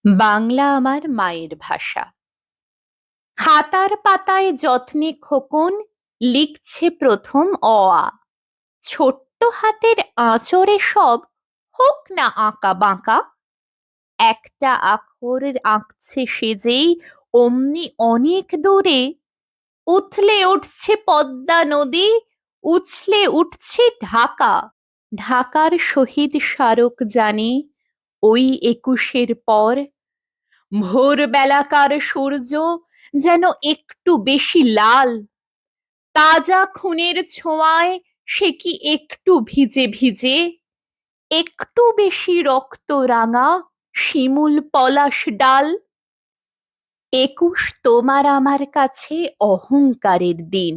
বাংলা আমার মায়ের ভাষা। খাতার পাতায় যত্নে খোকন লিখছে প্রথম অ আ। ছোট্ট হাতের আঁচড়ে সব হোক না আঁকা বাঁকা। একটা আখর আঁকছে সেজেই অমনি অনেক দূরে। উথলে উঠছে পদ্মা নদী, উছলে উঠছে ঢাকা। ঢাকার শহীদ স্মারক জানে ওই ২১-এর পর। ভোরবেলাকার সূর্য যেন একটু বেশি লাল, তাজা খুনের ছোঁয়ায় সে কি একটু ভিজে ভিজে। একটু বেশি রক্ত রাঙা শিমুল পলাশ ডাল। ২১ তোমার আমার কাছে অহংকারের দিন,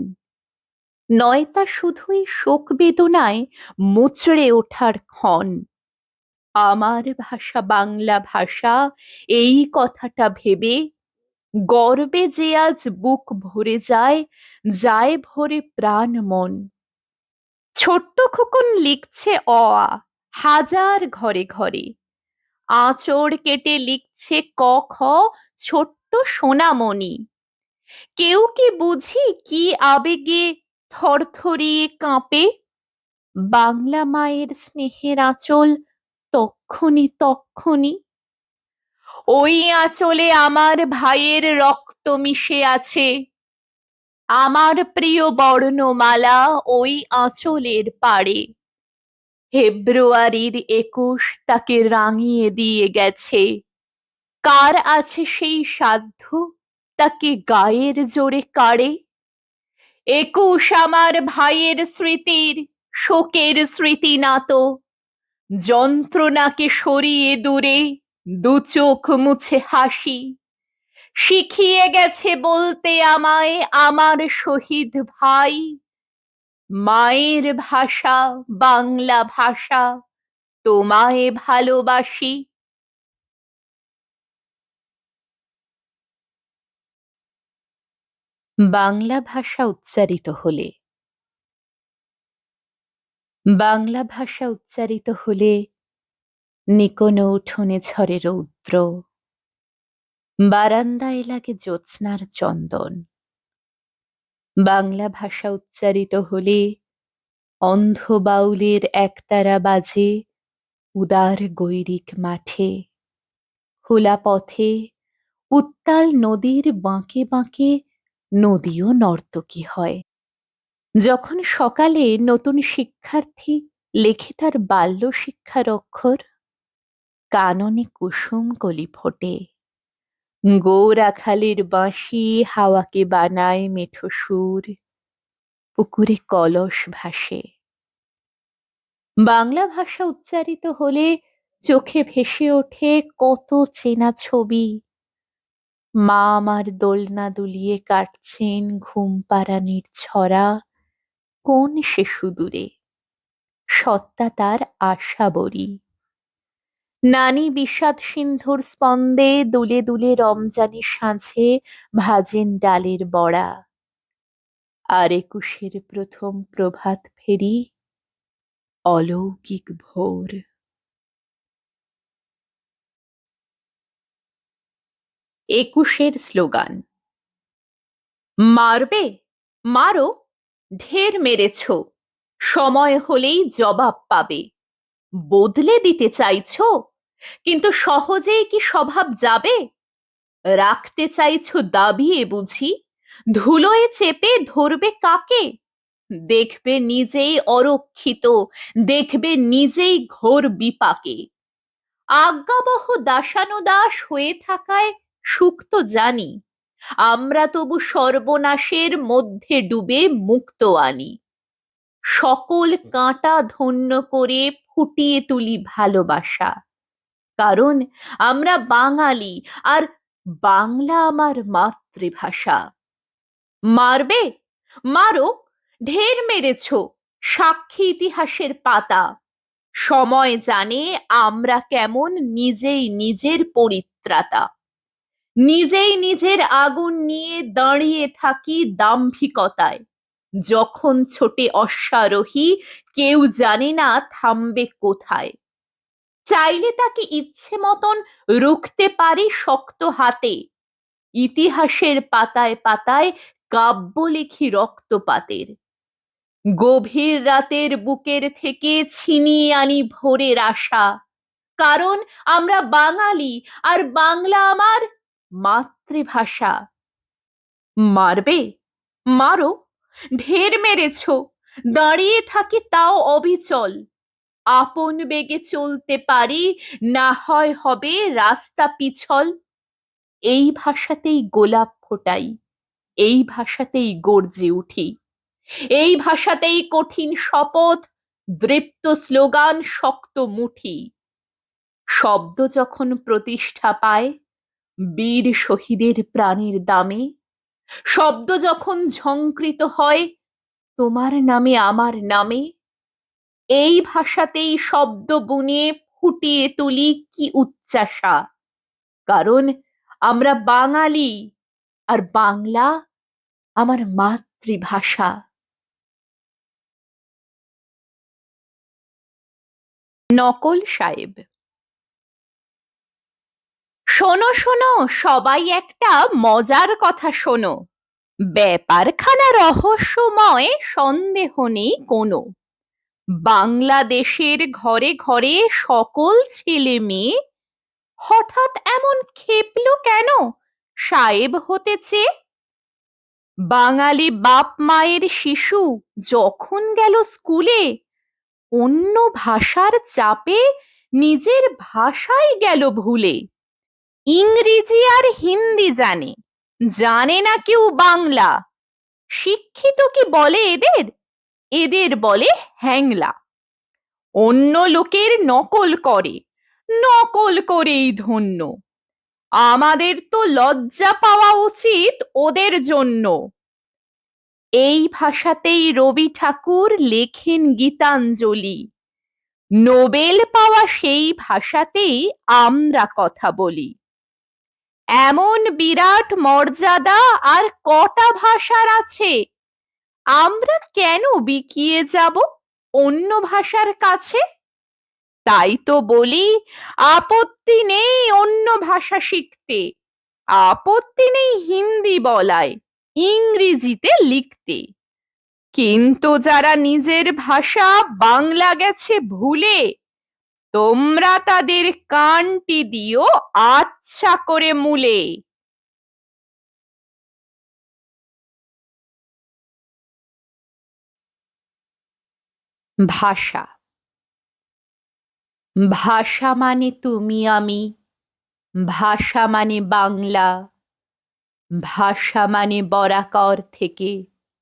নয় তা শুধুই শোক বেদনায় মুচড়ে ওঠার ক্ষণ। আমার ভাষা বাংলা ভাষা, এই কথাটা ভেবে গর্বে যে আজ বুক ভরে যায়, যায় ভরে প্রাণ মন। ছোট্ট খোকন লিখছে অ আ হাজার ঘরে ঘরে। আঁচড় কেটে লিখছে ক খ ছোট্ট সোনামণি। কেউ কি বুঝি কি আবেগে থরথরিয়ে কাঁপে। বাংলা মায়ের স্নেহের আঁচল তক্ষুনি তক্ষুনি। ওই আঁচলে আমার ভাইয়ের রক্ত মিশে আছে। আমার প্রিয় বর্ণমালা ওই আঁচলের পাড়ে। ফেব্রুয়ারির ২১ তাকে রাঙিয়ে দিয়ে গেছে। কার আছে সেই সাধ্য তাকে গায়ের জোরে কাড়ে। ২১ আমার ভাইয়ের স্মৃতির শোকের স্মৃতি না তো। যন্ত্রণাকে সরিয়ে দূরে দু চোখ মুছে হাসি। শিখিয়ে গেছে বলতে আমায় আমার শহীদ ভাই, মায়ের ভাষা বাংলা ভাষা, তোমায় ভালোবাসি। বাংলা ভাষা উচ্চারিত হলে, বাংলা ভাষা উচ্চারিত হলে নিকোনো উঠোনে ঝরে রৌদ্র, বারান্দায় লাগে জ্যোৎস্নার চন্দন। বাংলা ভাষা উচ্চারিত হলে অন্ধ বাউলের একতারা বাজে উদার গৈরিক মাঠে। খোলা পথে উত্তাল নদীর বাঁকে বাঁকে নদীও নর্তকী হয়। যখন সকালে নতুন শিক্ষার্থী লেখে তার বাল্য শিক্ষার অক্ষর, কাননে কুসুম কলি ফোটে। গৌরাখালির বাঁশি হাওয়াকে বানায় মেঠো সুর, পুকুরে কলস ভাসে। বাংলা ভাষা উচ্চারিত হলে চোখে ভেসে ওঠে কত চেনা ছবি। মা আমার দোলনা দুলিয়ে কাটছেন ঘুম পাড়ানির ছড়া কোন সে সুদূরে, সত্তা তার আশা বরি। নানি বিষাদ সিন্ধুর স্পন্দে দুলে দুলে রমজানি সাঁঝে ভাজেন ডালের বড়া। আর ২১-এর প্রথম প্রভাত ফেরি অলৌকিক ভোর। ২১-এর স্লোগান, মারবে মারো, ঢের মেরেছ, সময় হলেই জবাব পাবে। বদলে দিতে চাইছো, কিন্তু সহজেই কি স্বভাব যাবে। রাখতে চাইছো দাবিয়ে বুঝি, ধুলোয় চেপে ধরবে কাকে। দেখবে নিজেই অরক্ষিত, দেখবে নিজেই ঘোর বিপাকে। আজ্ঞাবহ দাসানুদাস হয়ে থাকায় সুখ তো জানি, আমরা তবু সর্বনাশের মধ্যে ডুবে মুক্ত আনি। সকল কাঁটা ধন্য করে ফুটিয়ে তুলি ভালোবাসা, কারণ আমরা বাঙালি আর বাংলা আমার মাতৃভাষা। মারবে মারো, ঢের মেরেছ, সাক্ষী ইতিহাসের পাতা। সময় জানে আমরা কেমন নিজেই নিজের পরিত্রাতা। নিজেই নিজের আগুন নিয়ে দাঁড়িয়ে থাকি দাম্ভিকতায়। যখন ছোটে অশ্বারোহী কেউ জানে না থামবে কোথায়। চাইলে তাকে ইচ্ছে মতন রুখতে পারি শক্ত হাতে, ইতিহাসের পাতায় পাতায় কাব্য লিখি রক্তপাতের। গভীর রাতের বুকের থেকে ছিনিয়ে আনি ভোরের আশা, কারণ আমরা বাঙালি আর বাংলা আমার মাতৃভাষা। মারবে? মারো, ঢের মেরেছ, দাঁড়িয়ে থাকি তাও অবিচল। আপন বেগে চলতে পারি, না হয় হবে রাস্তা পিছল। এই ভাষাতেই গোলাপ ফোটাই, এই ভাষাতেই গর্জে উঠি, এই ভাষাতেই কঠিন শপথ, দৃপ্ত স্লোগান, শক্ত মুঠি। শব্দ যখন প্রতিষ্ঠা পায় বীর শহীদের প্রাণের দামে, শব্দ যখন ঝংকৃত হয় তোমার নামে আমার নামে, এই ভাষাতেই শব্দ বুনে ফুটিয়ে তুলি কি উচ্চাসা, কারণ আমরা বাঙালি আর বাংলা আমার মাতৃভাষা। নকল সাহেব। শোনো শোনো সবাই, একটা মজার কথা শোনো। ব্যাপারখানা রহস্যময়, সন্দেহ নেই কোনো। বাংলাদেশের ঘরে ঘরে সকল ছেলে মেয়ে হঠাৎ এমন খেপলো কেন সাহেব হতে চেয়ে? বাঙালি বাপ মায়ের শিশু যখন গেল স্কুলে, অন্য ভাষার চাপে নিজের ভাষাই গেল ভুলে। ইংরেজি আর হিন্দি জানে, জানে না কেউ বাংলা। শিক্ষিত কি বলে এদের? এদের বলে হ্যাংলা। অন্য লোকের নকল করে, নকল করেই ধন্য। আমাদের তো লজ্জা পাওয়া উচিত ওদের জন্য। এই ভাষাতেই রবি ঠাকুর লেখেন গীতাঞ্জলি, নোবেল পাওয়া সেই ভাষাতেই আমরা কথা বলি। এমন বিরাট মর্যাদা আর কটা ভাষার আছে, আমরা কেন বিকিয়ে যাব অন্য ভাষার কাছে? তাই তো বলি, আপত্তি নেই অন্য ভাষা শিখতে, আপত্তি নেই হিন্দি বলায়, ইংরেজিতে লিখতে। কিন্তু যারা নিজের ভাষা বাংলা গেছে ভুলে, তোমরা তাদের কানটি দিও আচ্ছা করে মূলে। ভাষা। ভাষা মানে তুমি আমি, ভাষা মানে বাংলা, ভাষা মানে বরাকর থেকে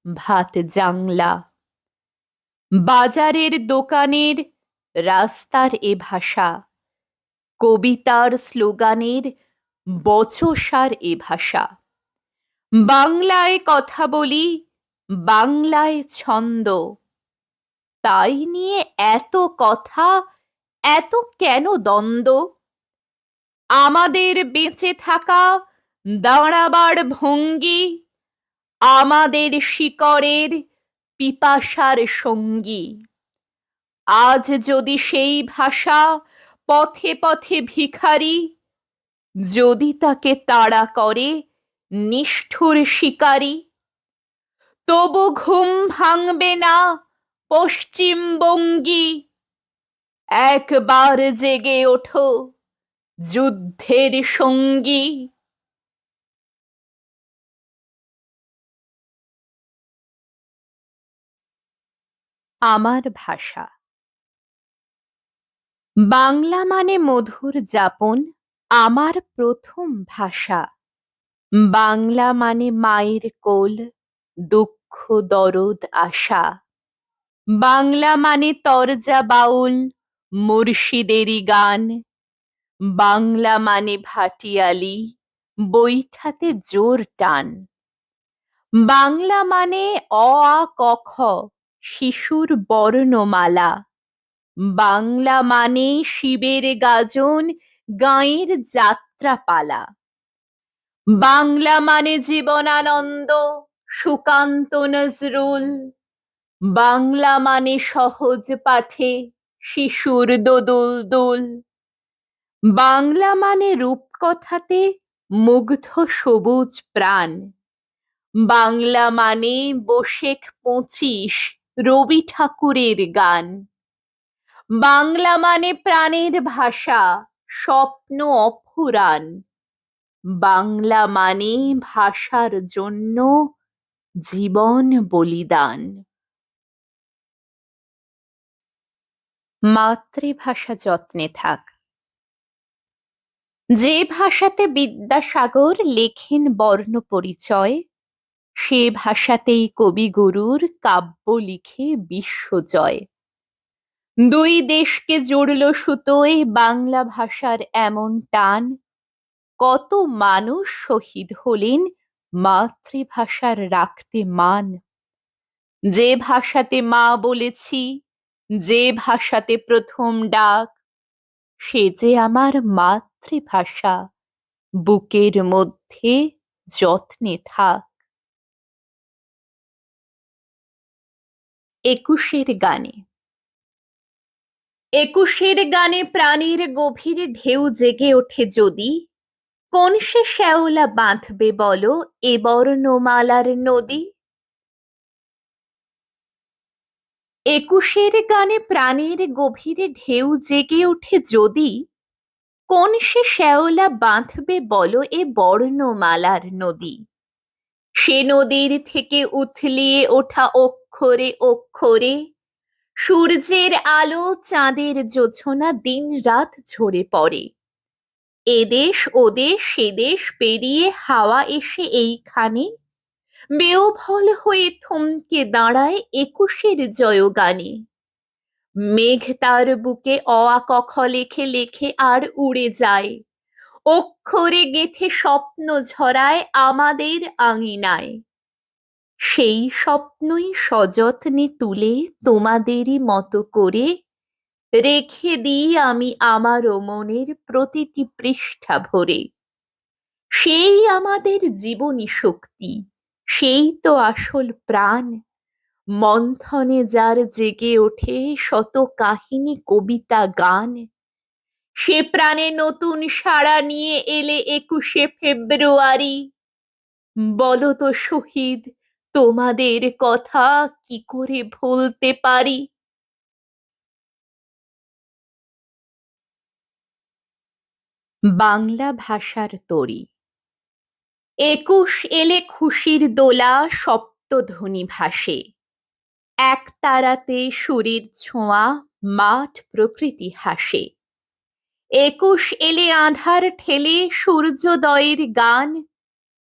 ভাত জাংলা। বাজারের দোকানের রাস্তার এ ভাষা, কবিতার স্লোগানের বচসার এ ভাষা। বাংলায় কথা বলি, বাংলায় ছন্দ, তাই নিয়ে এত কথা, এত কেন দ্বন্দ্ব? আমাদের বেঁচে থাকা দাঁড়াবার ভঙ্গি, আমাদের শিকড়ের পিপাসার সঙ্গী। আজ যদি সেই ভাষা পথে পথে ভিখারি, যদি তাকে তাড়া করে নিষ্ঠুর শিকারী, তবু ঘুম ভাঙবে না পশ্চিমবঙ্গী। একবার জেগে ওঠো যুদ্ধের সঙ্গী। আমার ভাষা। বাংলা মানে মধুর যাপন, আমার প্রথম ভাষা। বাংলা মানে মায়ের কোল, দুঃখ দরদ আশা। বাংলা মানে তরজা বাউল, মুর্শিদেরই গান। বাংলা মানে ভাটিয়ালি, বৈঠাতে জোর টান। বাংলা মানে অ আ ক খ, শিশুর বর্ণমালা। বাংলা মানে শিবের গাজন, গাঁয়ের যাত্রাপালা। বাংলা মানে জীবনানন্দ, সুকান্ত নজরুল। বাংলা মানে সহজ পাঠে শিশুর দোদুল দুল। বাংলা মানে রূপকথাতে মুগ্ধ সবুজ প্রাণ, বাংলা মানে বৈশেখ 25 রবি ঠাকুরের গান, বাংলা মানে প্রাণের ভাষা, স্বপ্ন অফুরান, বাংলা মানে ভাষার জন্য জীবন বলিদান। মাতৃভাষা যত্নে থাক। যে ভাষাতে বিদ্যাসাগর লেখেন বর্ণ পরিচয়, সে ভাষাতেই কবিগুরুর কাব্য লিখে বিশ্বজয়। দুই দেশকে জুড়ল সুতোয় বাংলা ভাষার এমন টান, কত মানুষ শহীদ হলেন মাতৃভাষার রাখতে মান। যে ভাষাতে মা বলেছি, যে ভাষাতে প্রথম ডাক, সে যে আমার মাতৃভাষা, বুকের মধ্যে যত্নে থাক। একুশের গানে। একুশের গানে প্রাণীর গভীর ঢেউ জেগে ওঠে যদি, কোন সে শ্যাওলা বাঁধবে বলো এ বর্ণমালার নদী। একুশের গানে প্রাণীর গভীরে ঢেউ জেগে ওঠে যদি, কোন সে শ্যাওলা বাঁধবে বলো এ বর্ণমালার নদী। সে নদীর থেকে উথলিয়ে ওঠা অক্ষরে অক্ষরে, সূর্যের আলো চাঁদের জোছনা দিন রাত ঝরে পড়ে। এদেশ ওদেশ সেদেশ পেরিয়ে হাওয়া এসে এইখানে বেওফল হয়ে থমকে দাঁড়ায় একুশের জয়গানে। মেঘ তার বুকে অ আ ক খ লেখে লেখে আর উড়ে যায়, অক্ষরে গেথে স্বপ্ন ঝরায় আমাদের আঙিনায়। সেই স্বপ্নই সযত্নে তুলে তোমাদেরই মতো করে রেখে দিই আমি আমারও মনের প্রতিটি পৃষ্ঠা ভরে। সেই আমাদের জীবনী শক্তি, সেই তো আসল প্রাণ, মন্থনে যার জেগে ওঠে শত কাহিনী কবিতা গান। সে প্রাণে নতুন সাড়া নিয়ে এলে 21শে ফেব্রুয়ারি। বলো তো শহীদ, তোমাদের কথা কি করে ভুলতে পারি। বাংলা ভাষার তরী। 21 এলে খুশির দোলা সপ্তধ্বনি ভাসে, এক তারাতে সুরের ছোঁয়া মাঠ প্রকৃতি হাসে। 21 এলে আঁধার ঠেলে সূর্যোদয়ের গান,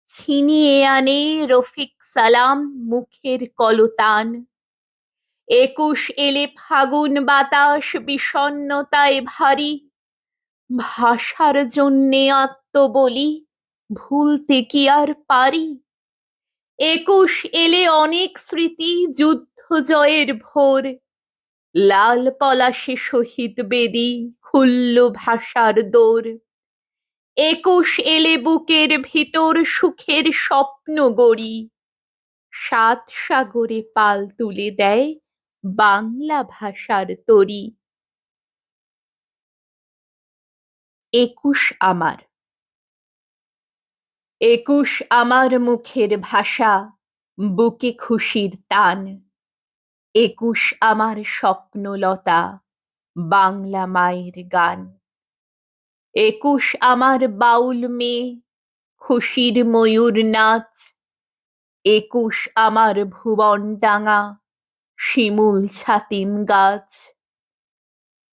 ছিনিয়ে আনে রফিক সালাম মুখের কলতান। 21 এলে ফাগুন বাতাস বিষণ্ণতায় ভারী, ভাষার জন্যে আত্মবলি ভুলতে কি আর পারি। 21 এলে অনেক স্মৃতি যুদ্ধ জয়ের ভোর, লাল পলাশে শহীদ বেদি খুলল ভাষার দোর। 21 এলে বুকের ভিতর সুখের স্বপ্ন গড়ি, 7 সাগরে পাল তুলে দেয় বাংলা ভাষার তরী। 21 আমার। 21 আমার মুখের ভাষা, বুকে খুশির টান। 21 আমার স্বপ্নলতা, বাংলা মায়ের গান। 21 আমার বাউল মেয়ে, খুশির ময়ূর নাচ। 21 আমার ভুবন ডাঙা, শিমুল ছাতিম গাছ।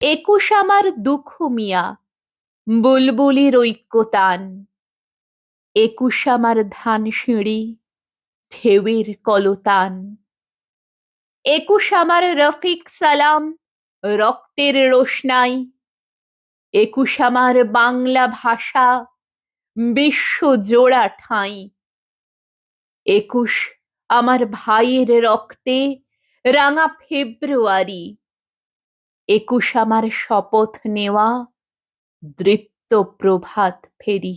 21 আমার দুঃখ মিয়া, বুলবুলির ঐক্যতান। 21 আমার ধানসিঁড়ি, ঢেউয়ের কলতান। 21 আমার রফিক সালাম, রক্তের রোশনাই। 21 আমার বাংলা ভাষা, বিশ্ব জোড়া ঠাঁই। 21 আমার ভাইয়ের রক্তে রাঙা ফেব্রুয়ারি। 21 আমার শপথ নেওয়া দৃপ্ত প্রভাত ফেরি।